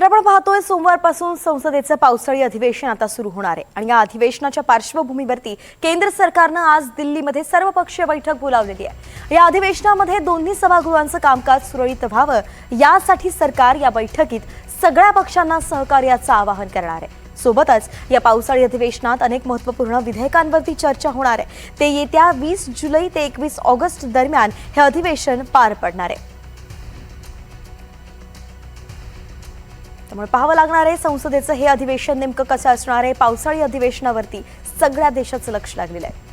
तर आपण पाहतोय सोमवारपासून संसदेचं पावसाळी अधिवेशन आता सुरू होणार आहे आणि या अधिवेशनाच्या पार्श्वभूमीवरती केंद्र सरकारनं आज दिल्लीमध्ये सर्वपक्षीय बैठक बोलावलेली आहे। या अधिवेशनामध्ये दोन्ही सभागृहांचं कामकाज सुरळीत व्हावं यासाठी सरकार या बैठकीत सगळ्या पक्षांना सहकार्याचं आवाहन करणार आहे। सोबतच या पावसाळी अधिवेशनात अनेक महत्त्वपूर्ण विधेयकांवरती चर्चा होणार आहे। ते येत्या 20 जुलै ते 21 ऑगस्ट दरम्यान हे अधिवेशन पार पडणार आहे। त्यामुळे पाहावं लागणार आहे संसदेचं हे अधिवेशन नेमकं कसं असणार आहे। पावसाळी अधिवेशनावरती सगळ्या देशाचं लक्ष लागलेलं आहे।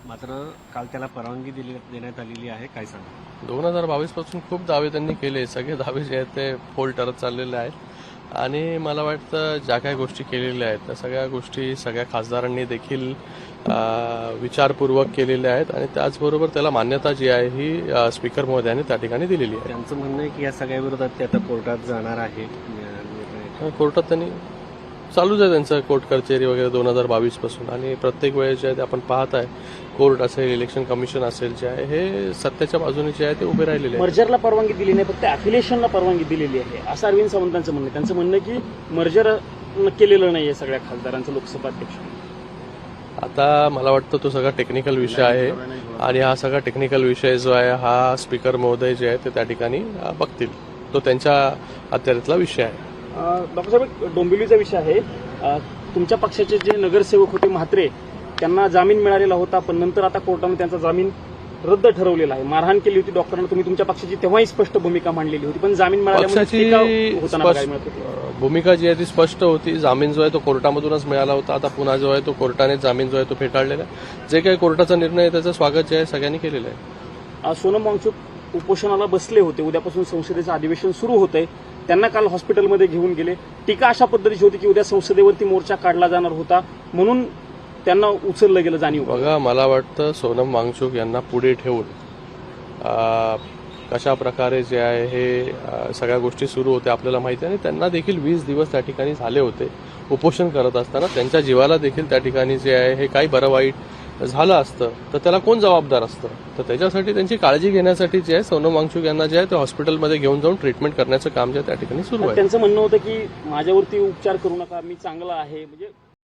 मात्र काल त्याला परवानगी देण्यात आलेली आहे, काय सांगा? 2022 पासून खूप दावे त्यांनी केले, सगळे दावे जे आहेत ते फोल ठरत चाललेले आहेत आणि मला वाटतं ज्या काही गोष्टी केलेल्या आहेत त्या सगळ्या गोष्टी सगळ्या खासदारांनी देखील विचारपूर्वक केलेल्या आहेत आणि त्याचबरोबर त्याला मान्यता जी आहे ही स्पीकर महोदयांनी त्या ठिकाणी दिलेली आहे। त्यांचं म्हणणं आहे की या सगळ्या विरोधात ते आता कोर्टात जाणार आहे। कोर्टात त्यांनी चालूच आहे त्यांचं कोर्ट कचेरी वगैरे 2022 पासून आणि प्रत्येक वेळेस जे आहे ते आपण पाहत आहे कोर्ट असेल, इलेक्शन कमिशन असेल, जे आहे हे सत्याच्या बाजूने जे आहे ते उभे राहिलेले आहे। मर्जरला परवानगी दिली नाही, फक्त अफिलिएशनला परवानगी दिलेली आहे असं अरविंद सावंतांचं म्हणणं आहे। त्यांचं म्हणणं आहे की मर्जर केलेलं नाहीये सगळ्या खासदारांचं लोकसभा अध्यक्ष। आता मला वाटतं तो सगळा टेक्निकल विषय आहे आणि हा सगळा टेक्निकल विषय जो आहे हा स्पीकर महोदय जे आहे ते त्या ठिकाणी बघतील, तो त्यांच्या अखत्यारीतला विषय आहे। डॉक्टर साहेब, डोंबिवलीचा विषय आहे। तुमच्या पक्षाचे जे नगरसेवक होते म्हात्रे, त्यांना जामीन मिळालेला होता, पण नंतर आता कोर्टाने त्यांचा जामीन रद्द ठरवलेला आहे। मारहाण केली होती डॉक्टरांना, तुम्ही तुमच्या पक्षाची तेव्हाही स्पष्ट भूमिका मांडलेली होती, पण जामीन पक्षाची भूमिका जी आहे ती स्पष्ट होती। जामीन जो आहे तो कोर्टामधूनच मिळाला होता। आता पुन्हा जो आहे तो कोर्टाने जामीन जो आहे तो फेटाळलेला आहे। जे काही कोर्टाचा निर्णय आहे त्याचं स्वागत जे आहे सगळ्यांनी केलेलं आहे। सोनम वांगचुक उपोषणाला बसले होते, उद्यापासून संसदेचं अधिवेशन सुरू होत आहे, त्यांना काल हॉस्पिटलमध्ये घेऊन गेले। टीका अशा पद्धतीची होती की उद्या संसदेवरती मोर्चा काढला जाणार होता म्हणून त्यांना उचललं गेलं जाणीव। बघा, मला वाटतं सोनम वांगचुक यांना पुढे ठेवून कशा प्रकारे जे आहे हे सगळ्या गोष्टी सुरू होत्या आपल्याला माहिती आहे आणि त्यांना देखील 20 दिवस त्या ठिकाणी झाले होते उपोषण करत असताना। त्यांच्या जीवाला देखील त्या ठिकाणी जे आहे हे काही बरं वाईट झालं असतं तर त्याला कोण जबाबदार असतं, तर त्याच्यासाठी त्यांची काळजी घेण्यासाठी जे आहे सोनम वांगचुक यांना जे आहे ते हॉस्पिटलमध्ये घेऊन जाऊन ट्रीटमेंट करण्याचं काम जे त्या ठिकाणी सुरू आहे। त्यांचं म्हणणं होतं की माझ्यावरती उपचार करू नका, मी चांगला आहे, म्हणजे